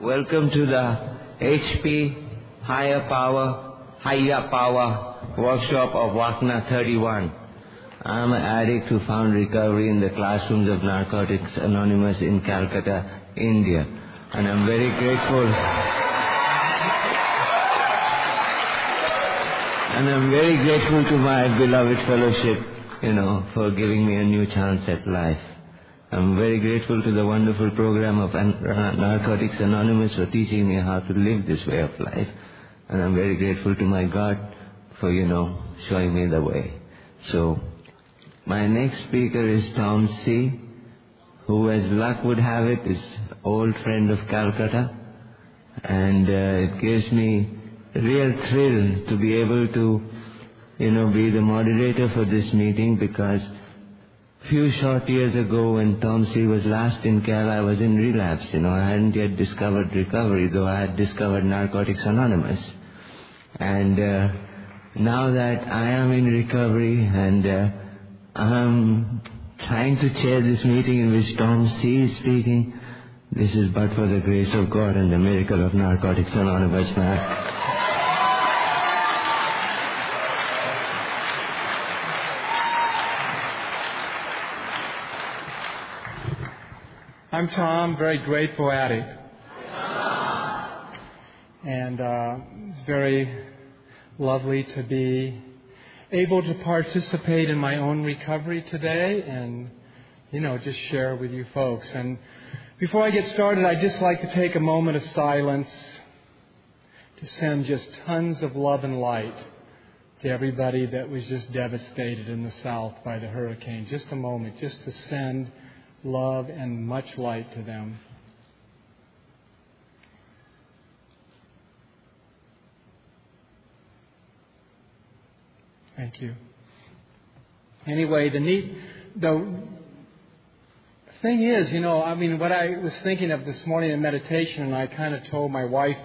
Welcome to the HP Hiya Power workshop of Vakna 31. I'm an addict who found recovery in the classrooms of Narcotics Anonymous in Calcutta, India. And I'm very grateful. And I'm very grateful to my beloved fellowship, for giving me a new chance at life. I'm very grateful to the wonderful program of Narcotics Anonymous for teaching me how to live this way of life. And I'm very grateful to my God for, showing me the way. So, my next speaker is Tom C., who, as luck would have it, is an old friend of Calcutta. And it gives me a real thrill to be able to, be the moderator for this meeting, because few short years ago when Tom C. was last in Cal, I was in relapse. I hadn't yet discovered recovery, though I had discovered Narcotics Anonymous. And now that I am in recovery and I'm trying to chair this meeting in which Tom C. is speaking, this is but for the grace of God and the miracle of Narcotics Anonymous, man. I'm Tom, very grateful addict. And it's very lovely to be able to participate in my own recovery today and, just share with you folks. And before I get started, I'd just like to take a moment of silence to send just tons of love and light to everybody that was just devastated in the South by the hurricane. Just a moment, just to send love and much light to them. Thank you. Anyway, the thing is, what I was thinking of this morning in meditation, and I kind of told my wife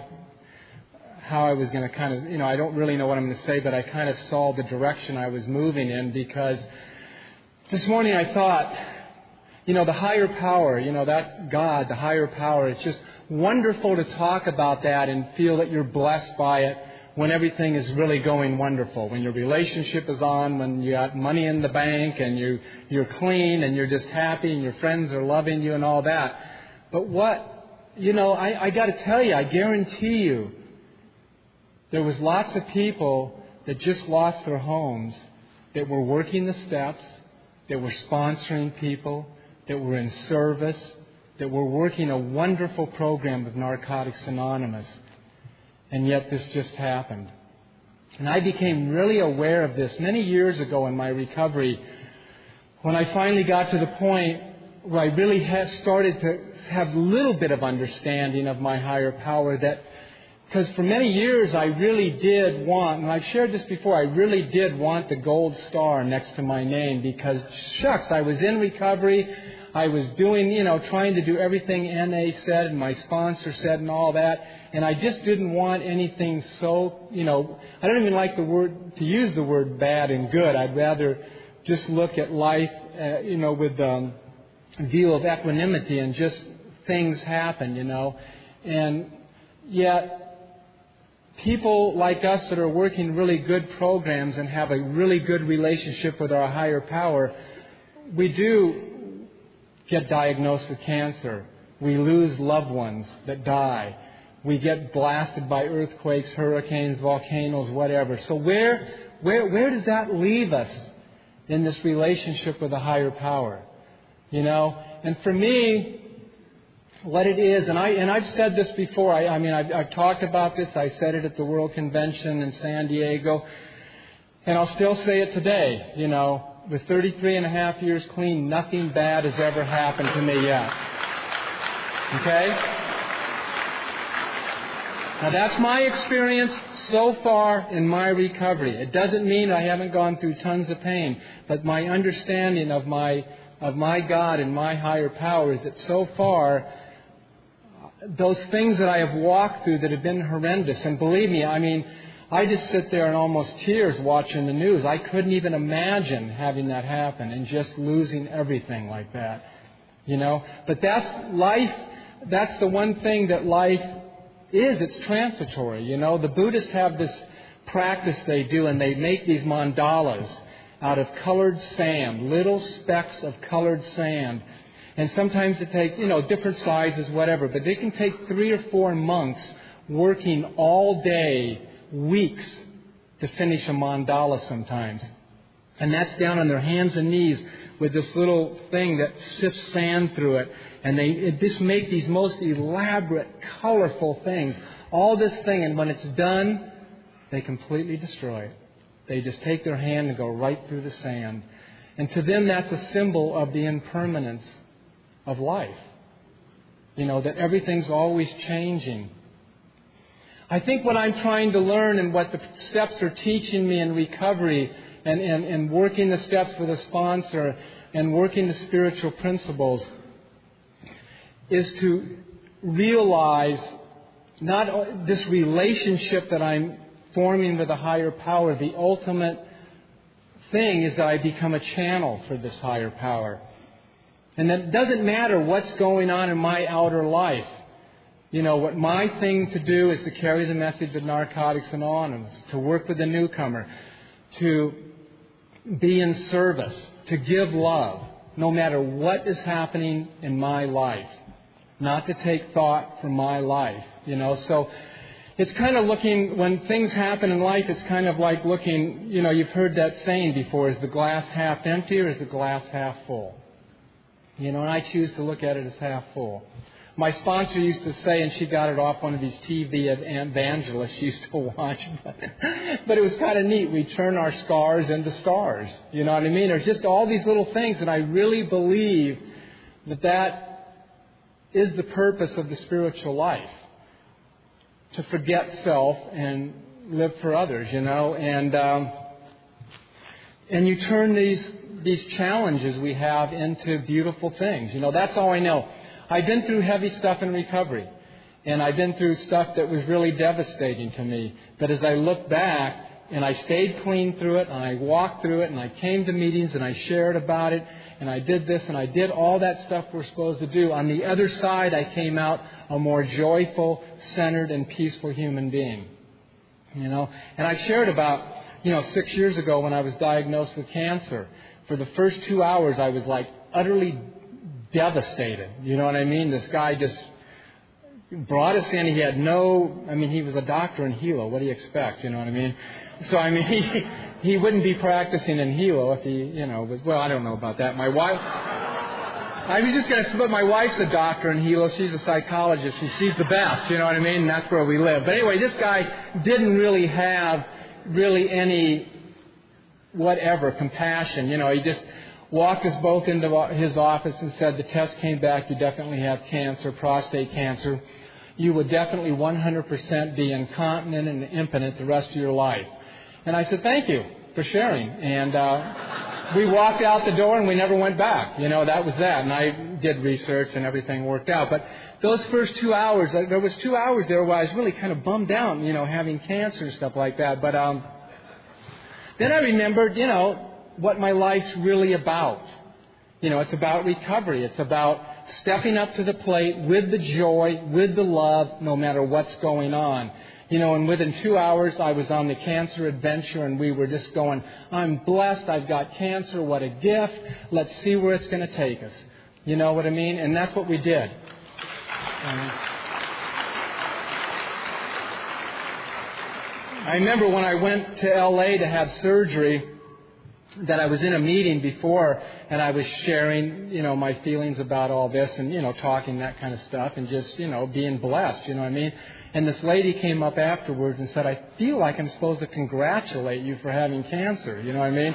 how I was going to I don't really know what I'm going to say, but I kind of saw the direction I was moving in, because this morning I thought, the higher power, that's God, the higher power. It's just wonderful to talk about that and feel that you're blessed by it when everything is really going wonderful. When your relationship is on, when you got money in the bank and you're clean and you're just happy and your friends are loving you and all that. But I got to tell you, I guarantee you, there was lots of people that just lost their homes, that were working the steps, that were sponsoring people, that were in service, that were working a wonderful program of Narcotics Anonymous. And yet this just happened. And I became really aware of this many years ago in my recovery, when I finally got to the point where I really started to have a little bit of understanding of my higher power. Because for many years I really did want, and I've shared this before, I really did want the gold star next to my name, because shucks, I was in recovery. I was doing, trying to do everything NA said and my sponsor said and all that. And I just didn't want anything so, I don't even like to use the word bad and good. I'd rather just look at life, with a view of equanimity, and just things happen, And yet, people like us that are working really good programs and have a really good relationship with our higher power, we do get diagnosed with cancer. We lose loved ones that die. We get blasted by earthquakes, hurricanes, volcanoes, whatever. So where does that leave us in this relationship with a higher power? And for me, what it is, and I've said this before. I've talked about this. I said it at the World Convention in San Diego, and I'll still say it today. With 33 and a half years clean, nothing bad has ever happened to me yet. Okay? Now that's my experience so far in my recovery. It doesn't mean I haven't gone through tons of pain, but my understanding of my God and my higher power is that so far, those things that I have walked through that have been horrendous, and believe me, I just sit there in almost tears watching the news. I couldn't even imagine having that happen and just losing everything like that. But that's life. that's the one thing that life is. It's transitory. The Buddhists have this practice they do, and they make these mandalas out of colored sand, little specks of colored sand. And sometimes it takes, different sizes, whatever. But they can take 3 or 4 monks working all day, weeks, to finish a mandala sometimes. And that's down on their hands and knees with this little thing that sifts sand through it. And they just make these most elaborate, colorful things. All this thing, and when it's done, they completely destroy it. They just take their hand and go right through the sand. And to them, that's a symbol of the impermanence of life. That everything's always changing. I think what I'm trying to learn and what the steps are teaching me in recovery and working the steps with a sponsor and working the spiritual principles is to realize not this relationship that I'm forming with a higher power. The ultimate thing is that I become a channel for this higher power. And it doesn't matter what's going on in my outer life. What my thing to do is to carry the message of Narcotics Anonymous, to work with the newcomer, to be in service, to give love, no matter what is happening in my life. Not to take thought for my life, So it's kind of looking, when things happen in life, it's kind of like looking, you've heard that saying before, is the glass half empty or is the glass half full? And I choose to look at it as half full. My sponsor used to say, and she got it off one of these TV evangelists she used to watch, but it was kind of neat. We turn our scars into stars. You know what I mean? There's just all these little things, and I really believe that is the purpose of the spiritual life. To forget self and live for others, and you turn these challenges we have into beautiful things. That's all I know. I've been through heavy stuff in recovery, and I've been through stuff that was really devastating to me. But as I look back, and I stayed clean through it, and I walked through it, and I came to meetings, and I shared about it, and I did this, and I did all that stuff we're supposed to do. On the other side, I came out a more joyful, centered, and peaceful human being. And I shared about, 6 years ago when I was diagnosed with cancer. For the first 2 hours, I was like utterly devastated. You know what I mean? This guy just brought us in. He had he was a doctor in Hilo. What do you expect? You know what I mean? So, he wouldn't be practicing in Hilo if he, was, well, I don't know about that. My wife, I was just going to say, but my wife's a doctor in Hilo. She's a psychologist, and she's the best, you know what I mean? And that's where we live. But anyway, this guy didn't really have any compassion. He just walked us both into his office and said, the test came back, you definitely have cancer, prostate cancer. You would definitely 100% be incontinent and impotent the rest of your life. And I said, thank you for sharing. And we walked out the door and we never went back. That was that. And I did research and everything worked out. But those first 2 hours, there was 2 hours there where I was really kind of bummed out, having cancer and stuff like that. But then I remembered, what my life's really about. It's about recovery. It's about stepping up to the plate with the joy, with the love, no matter what's going on. And within 2 hours, I was on the cancer adventure, and we were just going, I'm blessed, I've got cancer, what a gift, let's see where it's going to take us. You know what I mean? And that's what we did. I remember when I went to L.A. to have surgery, that I was in a meeting before, and I was sharing, my feelings about all this, and, talking that kind of stuff, and just, being blessed, you know what I mean? And this lady came up afterwards and said, I feel like I'm supposed to congratulate you for having cancer, you know what I mean?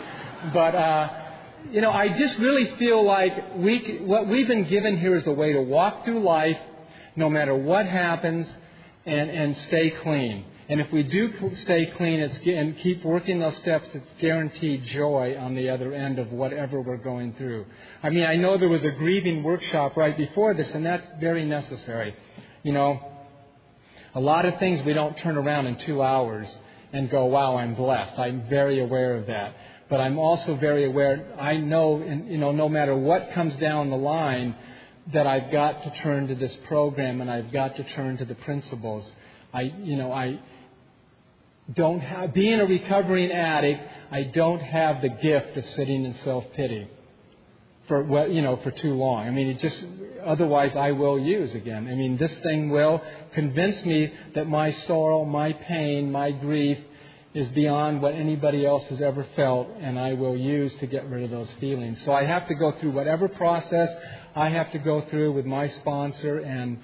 But, I just really feel like what we've been given here is a way to walk through life, no matter what happens, and stay clean. And if we do stay clean and keep working those steps, it's guaranteed joy on the other end of whatever we're going through. I know there was a grieving workshop right before this, and that's very necessary. A lot of things we don't turn around in 2 hours and go, wow, I'm blessed. I'm very aware of that. But I'm also very aware, I know, no matter what comes down the line, that I've got to turn to this program and I've got to turn to the principles. I don't have, being a recovering addict, I don't have the gift of sitting in self-pity for too long. I mean, it just, otherwise I will use again. I mean, this thing will convince me that my sorrow, my pain, my grief is beyond what anybody else has ever felt, and I will use to get rid of those feelings. So I have to go through whatever process I have to go through with my sponsor and,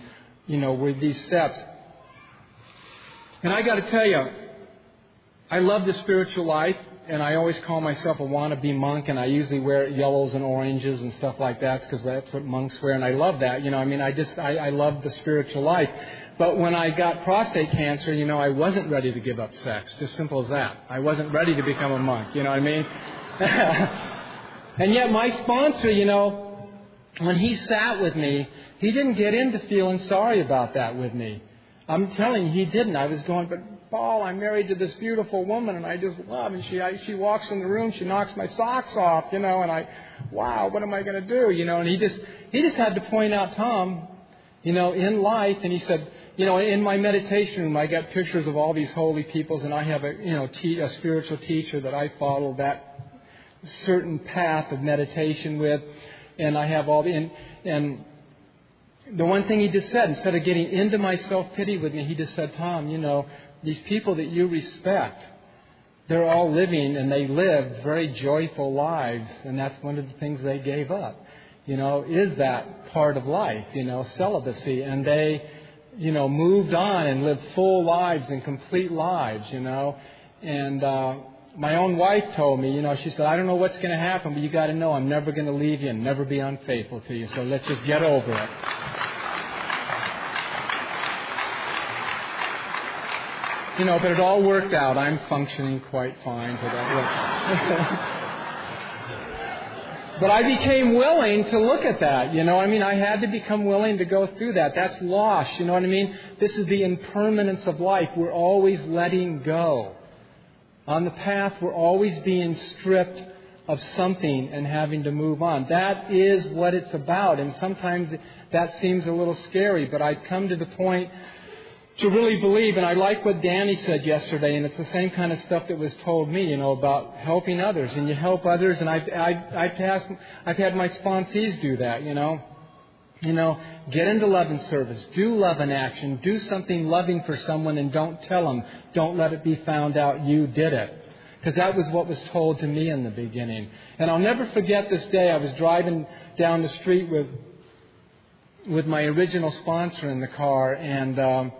with these steps. And I got to tell you, I love the spiritual life, and I always call myself a wannabe monk, and I usually wear yellows and oranges and stuff like that because that's what monks wear, and I love that. I love the spiritual life. But when I got prostate cancer, I wasn't ready to give up sex. Just simple as that. I wasn't ready to become a monk, you know what I mean? And yet my sponsor, when he sat with me, he didn't get into feeling sorry about that with me. I'm telling you, he didn't. I was going, but Paul, I'm married to this beautiful woman, and I just love, and she walks in the room, she knocks my socks off, and wow, what am I going to do, and he just had to point out, Tom, in life, and he said, in my meditation room, I got pictures of all these holy peoples, and I have a spiritual teacher that I follow that certain path of meditation with, and I have all and the one thing he just said, instead of getting into my self-pity with me, he just said, Tom, these people that you respect, they're all living, and they lived very joyful lives, and that's one of the things they gave up, is that part of life, celibacy, and they, moved on and lived full lives and complete lives, and my own wife told me, she said, I don't know what's going to happen, but you got to know I'm never going to leave you and never be unfaithful to you, so let's just get over it. But it all worked out. I'm functioning quite fine today. But I became willing to look at that. I had to become willing to go through that. That's loss. You know what I mean? This is the impermanence of life. We're always letting go. On the path, we're always being stripped of something and having to move on. That is what it's about. And sometimes that seems a little scary, but I've come to the point to really believe, and I like what Danny said yesterday, and it's the same kind of stuff that was told me, about helping others, and you help others, and I've had my sponsees do that, get into love and service, do love and action, do something loving for someone, and don't tell them, don't let it be found out you did it, because that was what was told to me in the beginning. And I'll never forget this day. I was driving down the street with my original sponsor in the car, and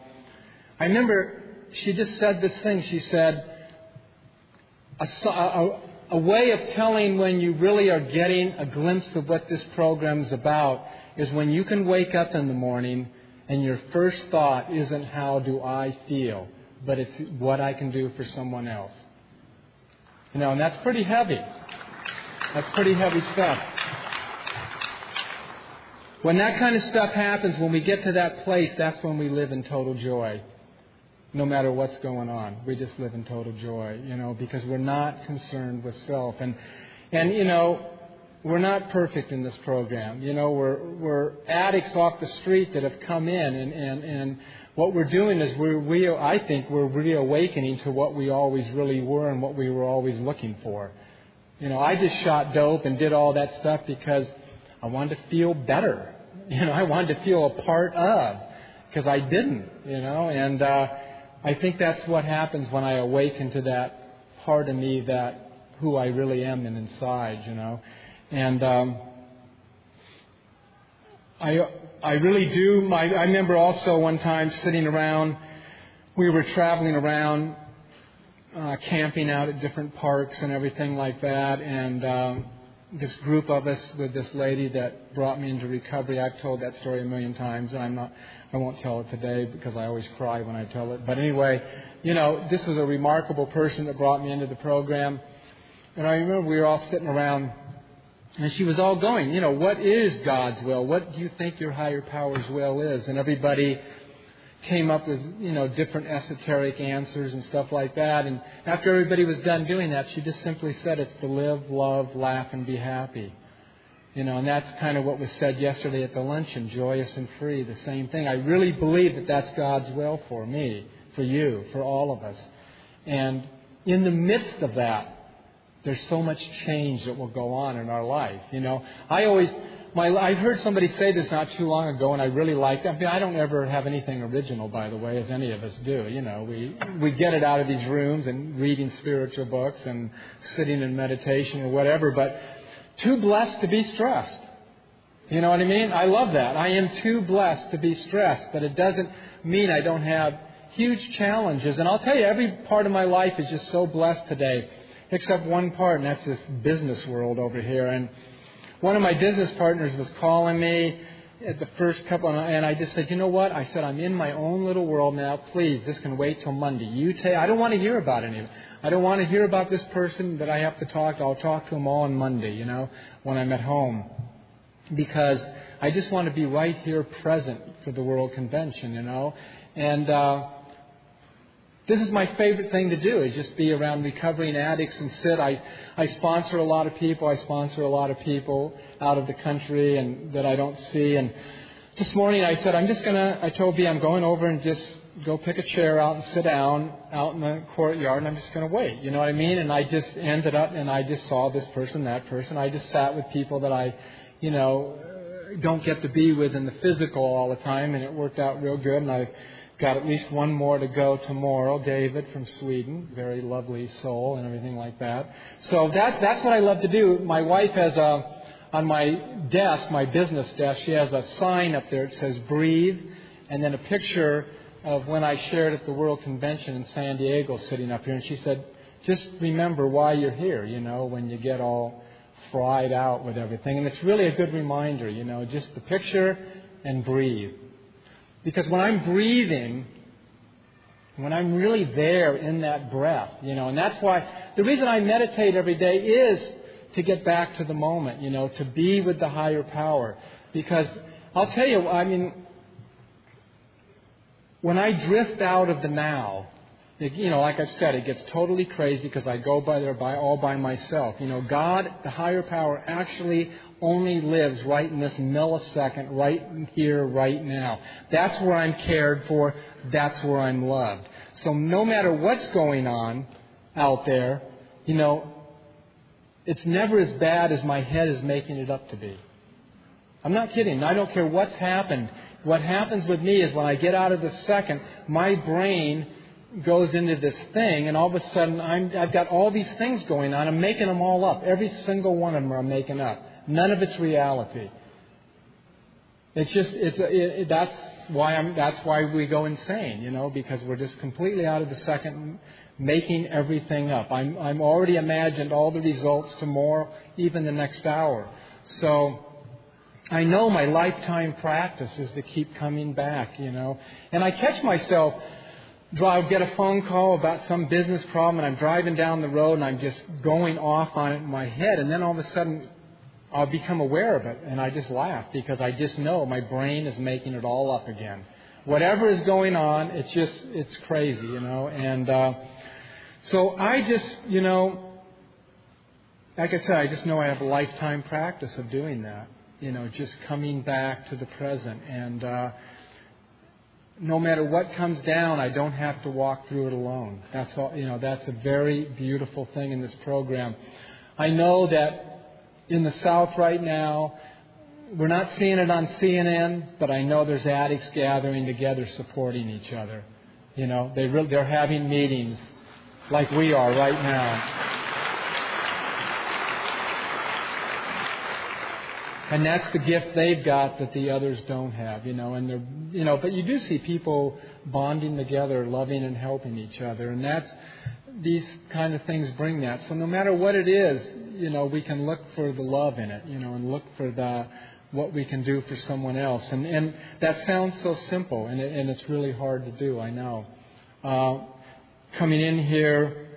I remember she just said this thing. She said, a way of telling when you really are getting a glimpse of what this program is about is when you can wake up in the morning and your first thought isn't how do I feel, but it's what I can do for someone else. And that's pretty heavy. That's pretty heavy stuff. When that kind of stuff happens, when we get to that place, that's when we live in total joy. No matter what's going on, we just live in total joy, because we're not concerned with self. And we're not perfect in this program. We're addicts off the street that have come in, and what we're doing is I think we're reawakening to what we always really were and what we were always looking for. I just shot dope and did all that stuff because I wanted to feel better. I wanted to feel a part of, because I didn't, and I think that's what happens when I awaken to that part of me, that who I really am and inside, And I really do. I remember also one time sitting around, we were traveling around, camping out at different parks and everything like that, and this group of us with this lady that brought me into recovery. I've told that story a million times. I won't tell it today because I always cry when I tell it. But anyway, this was a remarkable person that brought me into the program. And I remember we were all sitting around, and she was all going, what is God's will? What do you think your higher power's will is? And everybody came up with, different esoteric answers and stuff like that. And after everybody was done doing that, she just simply said it's to live, love, laugh, and be happy. And that's kind of what was said yesterday at the luncheon, joyous and free, the same thing. I really believe that that's God's will for me, for you, for all of us. And in the midst of that, there's so much change that will go on in our life. I heard somebody say this not too long ago, and I really liked it. I don't ever have anything original, by the way, as any of us do. We get it out of these rooms and reading spiritual books and sitting in meditation or whatever, but too blessed to be stressed. You know what I mean? I love that. I am too blessed to be stressed, but it doesn't mean I don't have huge challenges. And I'll tell you, every part of my life is just so blessed today, except one part, and that's this business world over here. And one of my business partners was calling me at the first couple, and I just said, you know what? I said, I'm in my own little world now. Please, this can wait till Monday. I don't want to hear about any of it. I don't want to hear about this person that I have to talk to. I'll talk to them all on Monday, when I'm at home. Because I just want to be right here present for the World Convention, And this is my favorite thing to do, is just be around recovering addicts and sit. I sponsor a lot of people. I sponsor a lot of people out of the country and that I don't see. And this morning I said, I told B I'm going over and just go pick a chair out and sit down out in the courtyard, and I'm just going to wait. You know what I mean? And I just ended up, and I just saw this person, that person. I just sat with people that I, don't get to be with in the physical all the time, and it worked out real good. And I got at least one more to go tomorrow. David from Sweden, very lovely soul and everything like that. So that's what I love to do. My wife has on my desk, my business desk, she has a sign up there that says "Breathe," and then a picture of when I shared at the World Convention in San Diego, sitting up here. And she said, "Just remember why you're here. When you get all fried out with everything." And it's really a good reminder. Just the picture and breathe. Because when I'm breathing, when I'm really there in that breath, and that's why the reason I meditate every day is to get back to the moment, to be with the higher power. Because I'll tell you, when I drift out of the now, like I've said, it gets totally crazy because I go all by myself. God, the higher power, actually only lives right in this millisecond, right here, right now. That's where I'm cared for. That's where I'm loved. So no matter what's going on out there, it's never as bad as my head is making it up to be. I'm not kidding. I don't care what's happened. What happens with me is when I get out of the second, my brain goes into this thing, and all of a sudden I've got all these things going on. I'm making them all up. Every single one of them I'm making up. None of it's reality. That's why we go insane, because we're just completely out of the second, making everything up. I'm already imagined all the results tomorrow, even the next hour. So I know my lifetime practice is to keep coming back, And I catch myself. I'll get a phone call about some business problem, and I'm driving down the road, and I'm just going off on it in my head, and then all of a sudden I'll become aware of it, and I just laugh because I just know my brain is making it all up again. Whatever is going on, it's crazy, And so I just, like I said, I just know I have a lifetime practice of doing that, just coming back to the present. And no matter what comes down, I don't have to walk through it alone. That's all. That's a very beautiful thing in this program. I know that in the South right now, we're not seeing it on CNN, but I know there's addicts gathering together, supporting each other. They're having meetings like we are right now. And that's the gift they've got that the others don't have, and they're, but you do see people bonding together, loving and helping each other, and these kind of things bring that. So no matter what it is, we can look for the love in it, and look for what we can do for someone else. And that sounds so simple, and it's really hard to do, I know. Coming in here,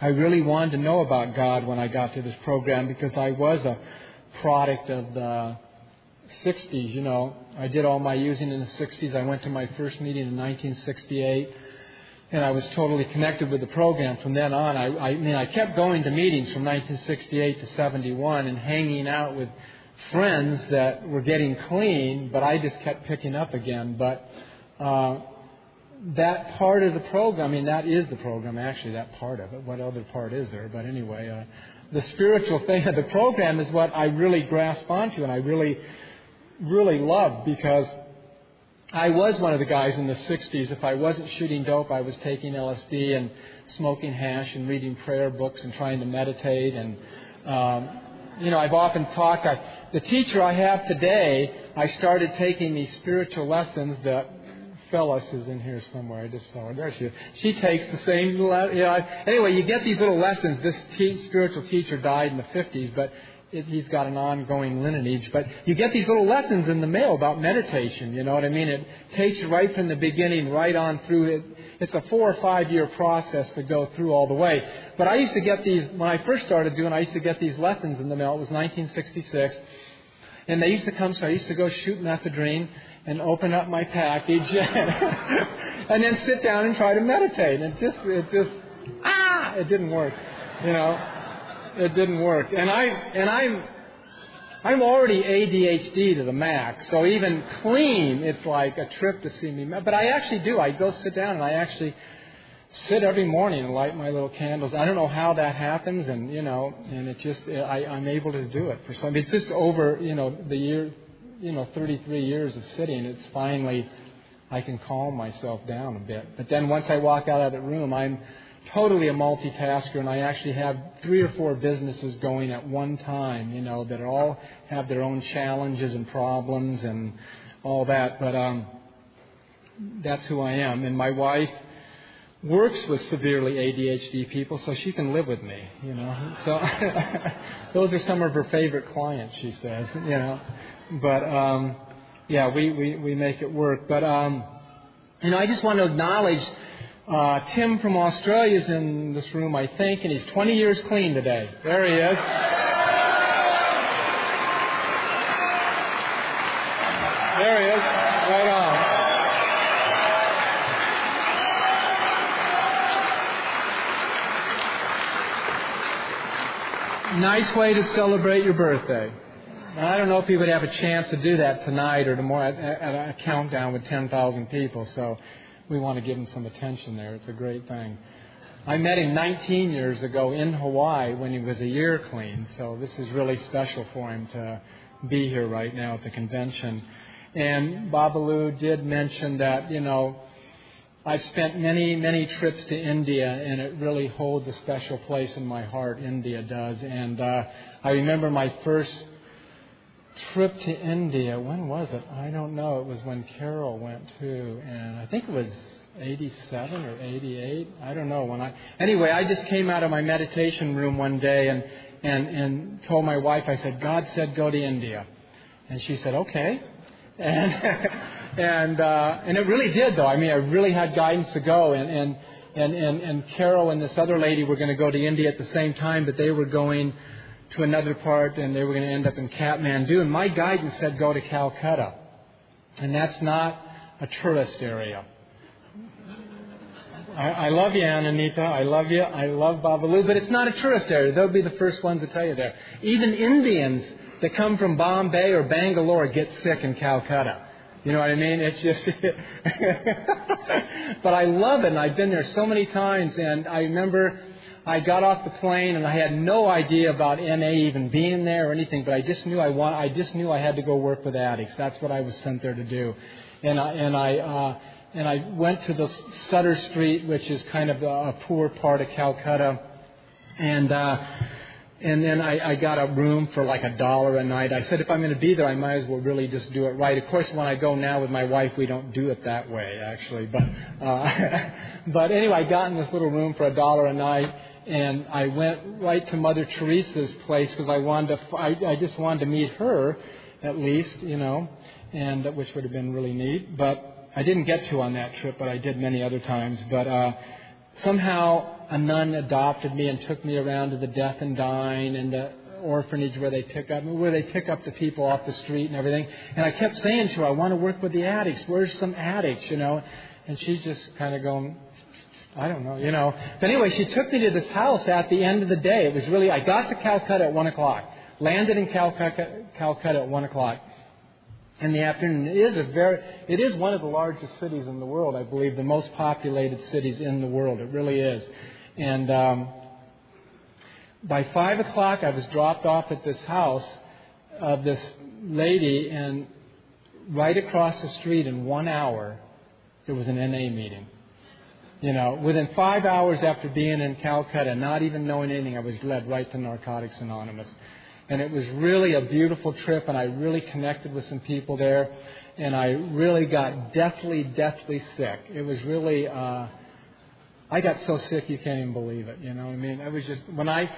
I really wanted to know about God when I got to this program because I was a product of the 60s, I did all my using in the 60s. I went to my first meeting in 1968, and I was totally connected with the program from then on. I kept going to meetings from 1968 to 71 and hanging out with friends that were getting clean, but I just kept picking up again. But that part of the program, I mean, that is the program, actually, that part of it. What other part is there? But anyway, the spiritual thing of the program is what I really grasp onto and I really, really love, because I was one of the guys in the 60s. If I wasn't shooting dope, I was taking LSD and smoking hash and reading prayer books and trying to meditate. And, I've often talked, the teacher I have today, I started taking these spiritual lessons that Phyllis is in here somewhere. I just saw her. There she is. She takes the same, anyway, you get these little lessons. This spiritual teacher died in the 50s, but he's got an ongoing lineage. But you get these little lessons in the mail about meditation, you know what I mean? It takes you right from the beginning, right on through it. It's a 4 or 5 year process to go through all the way. But I used to get these, when I first started doing, I used to get these lessons in the mail. It was 1966. And they used to come, so I used to go shoot methadone and open up my package and then sit down and try to meditate. And it didn't work, It didn't work. And I'm already ADHD to the max, so even clean, it's like a trip to see me. But I actually do. I go sit down and I actually sit every morning and light my little candles. I don't know how that happens, and and it just I'm able to do it for some. It's just over the year, 33 years of sitting. It's finally I can calm myself down a bit. But then once I walk out of the room, I'm totally a multitasker, and I actually have 3 or 4 businesses going at one time, that all have their own challenges and problems and all that. But that's who I am. And my wife works with severely ADHD people, so she can live with me, So those are some of her favorite clients, she says, But we make it work. But I just want to acknowledge Tim from Australia is in this room, I think, and he's 20 years clean today. There he is. There he is. Right on. Nice way to celebrate your birthday. I don't know if he would have a chance to do that tonight or tomorrow at a countdown with 10,000 people, so we want to give him some attention there. It's a great thing. I met him 19 years ago in Hawaii when he was a year clean, so this is really special for him to be here right now at the convention. And Babalu did mention that, I've spent many, many trips to India, and it really holds a special place in my heart. India does. And I remember my first trip to India. When was it? I don't know. It was when Carol went too, and I think it was 87 or 88. I don't know Anyway, I just came out of my meditation room one day and told my wife. I said, "God said go to India," and she said, "Okay." And it really did, though. I mean, I really had guidance to go, and Carol and this other lady were going to go to India at the same time, but they were going to another part, and they were going to end up in Kathmandu. And my guidance said go to Calcutta, and that's not a tourist area. I love you, Ananita. I love you. I love Babalu, but it's not a tourist area. They'll be the first ones to tell you there. Even Indians that come from Bombay or Bangalore get sick in Calcutta. You know what I mean? It's just... But I love it, and I've been there so many times, and I remember I got off the plane, and I had no idea about NA even being there or anything, but I just knew I had to go work with addicts. That's what I was sent there to do. And I went to the Sutter Street, which is kind of a poor part of Calcutta, and then I got a room for like $1 a night. I said, if I'm going to be there, I might as well really just do it right. Of course, when I go now with my wife, we don't do it that way, actually. But anyway, I got in this little room for $1 a night, and I went right to Mother Teresa's place because I just wanted to meet her, at least, and which would have been really neat. But I didn't get to on that trip, but I did many other times. But somehow a nun adopted me and took me around to the deaf and dying and the orphanage where they pick up the people off the street and everything. And I kept saying to her, I want to work with the addicts. Where's some addicts, And she just kind of going, I don't know, But anyway, she took me to this house at the end of the day. It was really, I got to Calcutta at 1 o'clock. Landed in Calcutta at 1 o'clock in the afternoon. It is one of the largest cities in the world, I believe, the most populated cities in the world. It really is. And by 5 o'clock, I was dropped off at this house of this lady, and right across the street in 1 hour, there was an NA meeting. You know, within 5 hours after being in Calcutta, not even knowing anything, I was led right to Narcotics Anonymous. And it was really a beautiful trip, and I really connected with some people there, and I really got deathly sick. It was really, I got so sick you can't even believe it, you know what I mean? It was just, when I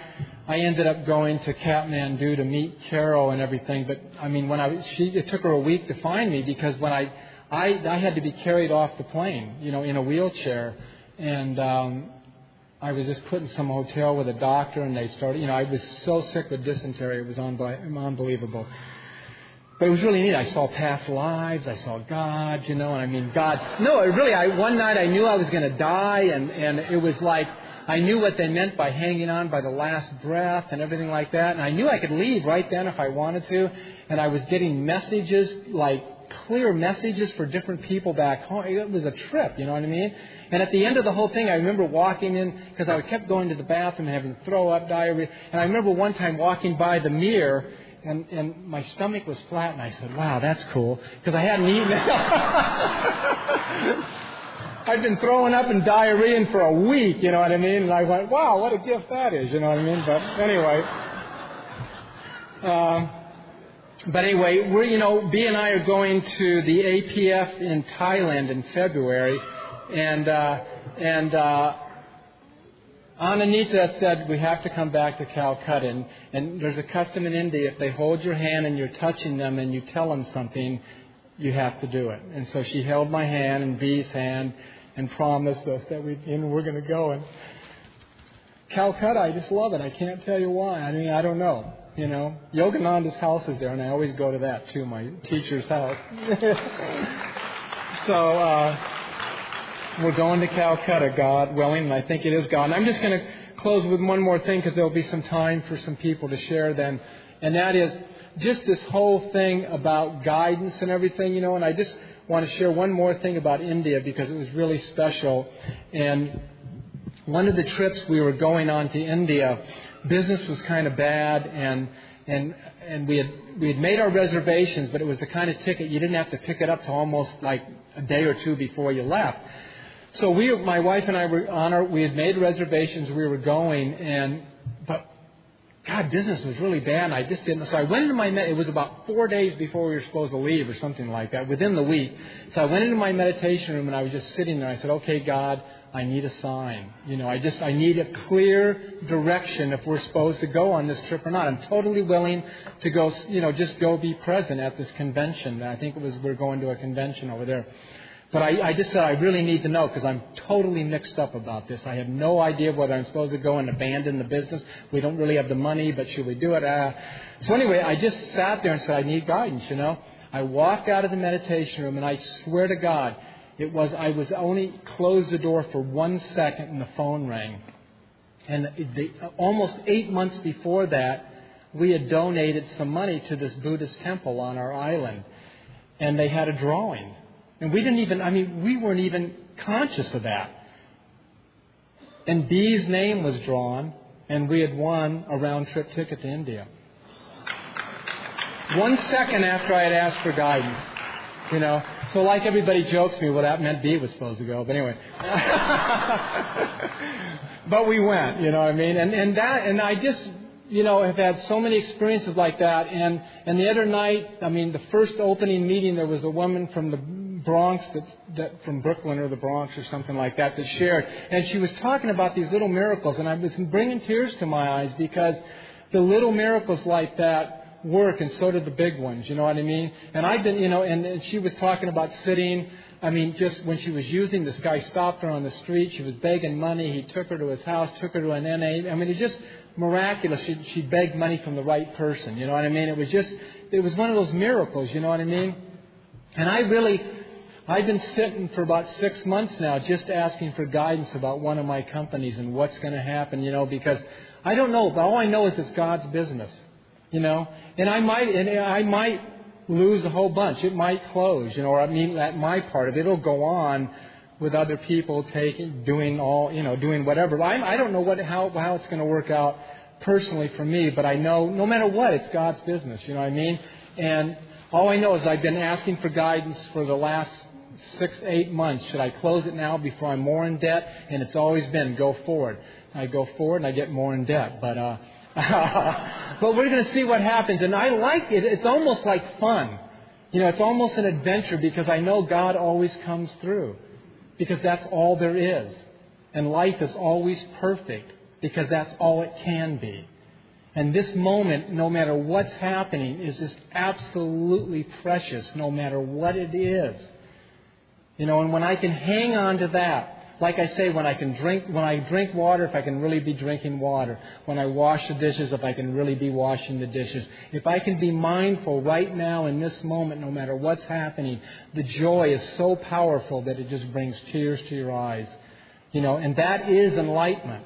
ended up going to Kathmandu to meet Carol and everything, but I mean, it took her a week to find me, because when I had to be carried off the plane, you know, in a wheelchair, and I was just put in some hotel with a doctor, and they started, you know, I was so sick with dysentery, it was unbelievable. But it was really neat. I saw past lives, I saw God, you know, and I mean, one night I knew I was going to die, and it was like, I knew what they meant by hanging on by the last breath and everything like that, and I knew I could leave right then if I wanted to, and I was getting messages, like clear messages for different people back home. It was a trip, you know what I mean? And at the end of the whole thing, I remember walking in, because I kept going to the bathroom and having to throw up, diarrhea, and I remember one time walking by the mirror, and my stomach was flat, and I said, wow, that's cool, because I hadn't eaten it. I'd been throwing up and diarrheaing for a week, you know what I mean? And I went, wow, what a gift that is, you know what I mean? But anyway, B and I are going to the APF in Thailand in February, and Ananita said we have to come back to Calcutta, and there's a custom in India, if they hold your hand and you're touching them and you tell them something, you have to do it. And so she held my hand and B's hand and promised us that we're going to go. And Calcutta, I just love it. I can't tell you why. I mean, I don't know. You know, Yogananda's house is there, and I always go to that too, my teacher's house. So we're going to Calcutta, God willing, and I think it is God. And I'm just going to close with one more thing, because there will be some time for some people to share then, and that is just this whole thing about guidance and everything, you know, and I just want to share one more thing about India, because it was really special. And one of the trips we were going on to India, business was kind of bad, and we had made our reservations, but it was the kind of ticket you didn't have to pick it up till almost like a day or two before you left. So my wife and I we had made reservations, we were going, but God, business was really bad, and I just didn't. So I went into it was about 4 days before we were supposed to leave or something like that, within the week. So I went into my meditation room, and I was just sitting there. I said, okay, God, I need a sign. You know, I need a clear direction if we're supposed to go on this trip or not. I'm totally willing to go, you know, just go be present at this convention. I think we're going to a convention over there. But I just said, I really need to know, because I'm totally mixed up about this. I have no idea whether I'm supposed to go and abandon the business. We don't really have the money, but should we do it? So anyway, I just sat there and said, I need guidance, you know. I walked out of the meditation room, and I swear to God, I was only closed the door for 1 second, and the phone rang. And almost 8 months before that, we had donated some money to this Buddhist temple on our island, and they had a drawing. And we weren't even conscious of that. And B's name was drawn, and we had won a round-trip ticket to India. 1 second after I had asked for guidance, you know. So like everybody jokes me, well, that meant B was supposed to go. But anyway. But we went, you know what I mean? And I just, you know, have had so many experiences like that. And the other night, the first opening meeting, there was a woman from the Bronx, from Brooklyn or the Bronx or something like that shared. And she was talking about these little miracles. And I was bringing tears to my eyes, because the little miracles like that work, and so did the big ones, you know what I mean? And I've been, you know, and she was talking about sitting, just when she was using, this guy stopped her on the street, she was begging money, he took her to his house, took her to an NA, it's just miraculous, she begged money from the right person, you know what I mean? It was one of those miracles, you know what I mean? And I've been sitting for about 6 months now, just asking for guidance about one of my companies and what's going to happen, you know, because I don't know, but all I know is it's God's business. you know. And I might lose a whole bunch. It might close, you know, or I mean, at my part of it, it'll go on with other people doing whatever. I don't know how it's going to work out personally for me, but I know no matter what, it's God's business, you know what I mean? And all I know is I've been asking for guidance for the last 6-8 months. Should I close it now before I'm more in debt? And it's always been go forward. I go forward and I get more in debt. But but we're going to see what happens. And I like it. It's almost like fun. You know, it's almost an adventure because I know God always comes through. Because that's all there is. And life is always perfect because that's all it can be. And this moment, no matter what's happening, is just absolutely precious, no matter what it is. You know, and when I can hang on to that, like I say, when I drink water, if I can really be drinking water. When I wash the dishes, if I can really be washing the dishes. If I can be mindful right now in this moment, no matter what's happening, the joy is so powerful that it just brings tears to your eyes. You know, and that is enlightenment.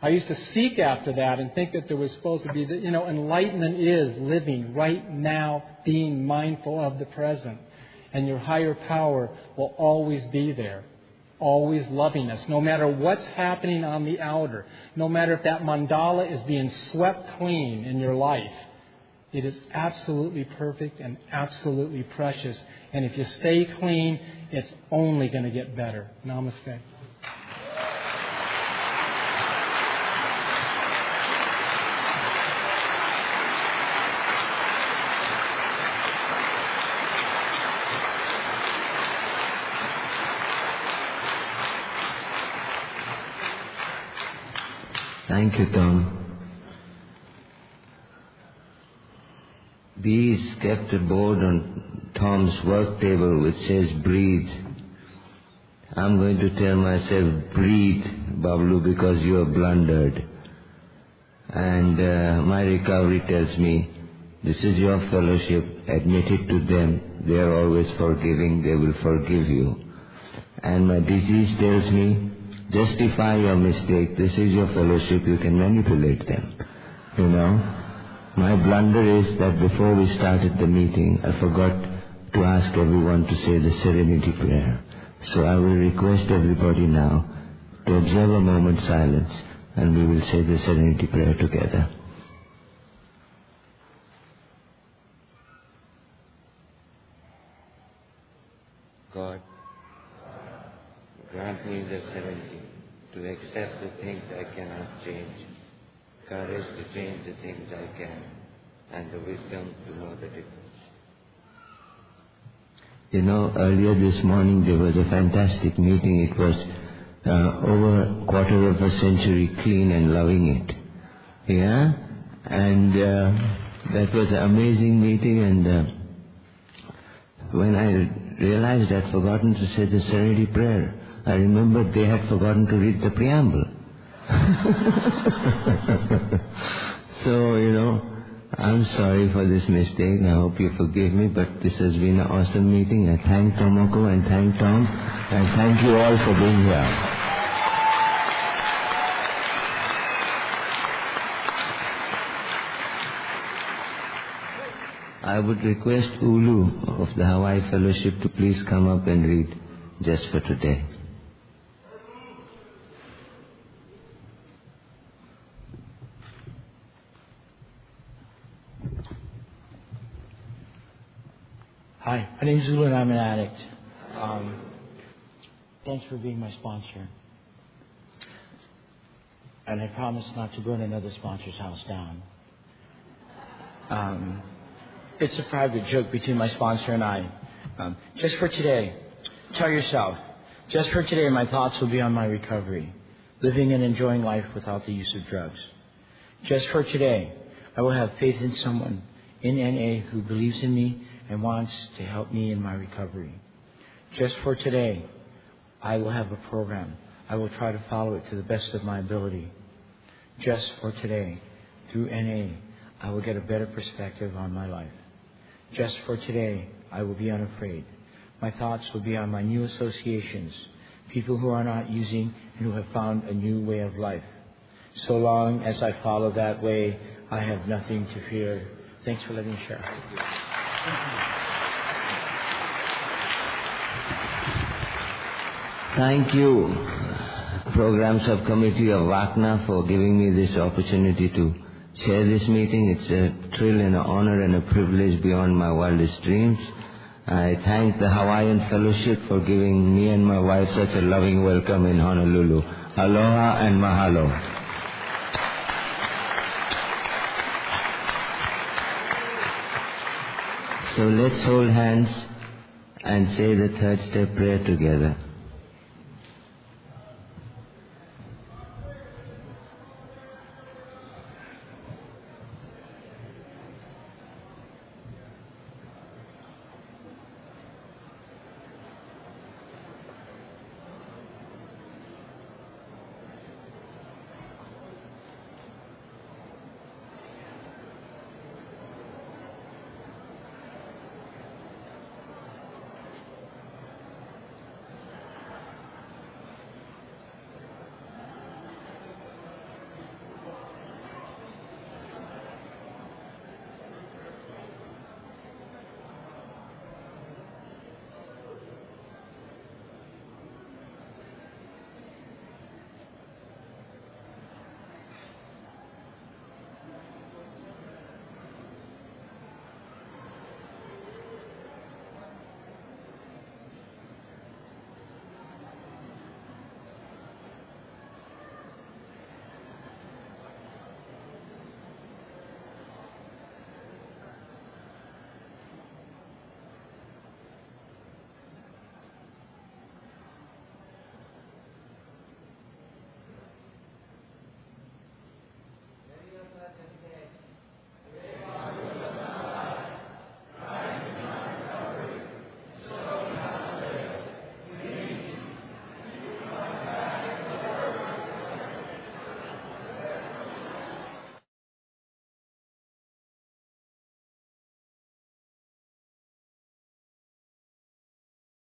I used to seek after that and think that there was supposed to be, enlightenment is living right now, being mindful of the present. And your higher power will always be there. Always loving us, no matter what's happening on the outer, no matter if that mandala is being swept clean in your life. It is absolutely perfect and absolutely precious. And if you stay clean, it's only going to get better. Namaste. Thank you, Tom. These kept a board on Tom's work table which says breathe. I'm going to tell myself breathe, Bablu, because you have blundered. And my recovery tells me this is your fellowship, admit it to them. They are always forgiving, they will forgive you. And my disease tells me justify your mistake. This is your fellowship. You can manipulate them. You know, my blunder is that before we started the meeting, I forgot to ask everyone to say the serenity prayer. So I will request everybody now to observe a moment's silence, and we will say the serenity prayer together. God, grant me the serenity to accept the things I cannot change, courage to change the things I can, and the wisdom to know the difference. You know, earlier this morning there was a fantastic meeting. It was over a quarter of a century clean and loving it. Yeah? And that was an amazing meeting, and when I realized I'd forgotten to say the serenity prayer, I remembered they had forgotten to read the preamble. So, you know, I'm sorry for this mistake. I hope you forgive me, but this has been an awesome meeting. I thank Tomoko and thank Tom, and thank you all for being here. I would request Ulu of the Hawaii Fellowship to please come up and read Just for Today. Hi, my name is Ulu and I'm an addict. Thanks for being my sponsor. And I promise not to burn another sponsor's house down. It's a private joke between my sponsor and I. Just for today, tell yourself, just for today my thoughts will be on my recovery, living and enjoying life without the use of drugs. Just for today, I will have faith in someone in NA who believes in me and wants to help me in my recovery. Just for today, I will have a program. I will try to follow it to the best of my ability. Just for today, through NA, I will get a better perspective on my life. Just for today, I will be unafraid. My thoughts will be on my new associations, people who are not using and who have found a new way of life. So long as I follow that way, I have nothing to fear. Thanks for letting me share. Thank you, Program Subcommittee of WACNA, for giving me this opportunity to chair this meeting. It's a thrill and an honor and a privilege beyond my wildest dreams. I thank the Hawaiian Fellowship for giving me and my wife such a loving welcome in Honolulu. Aloha and mahalo. So let's hold hands and say the third step prayer together.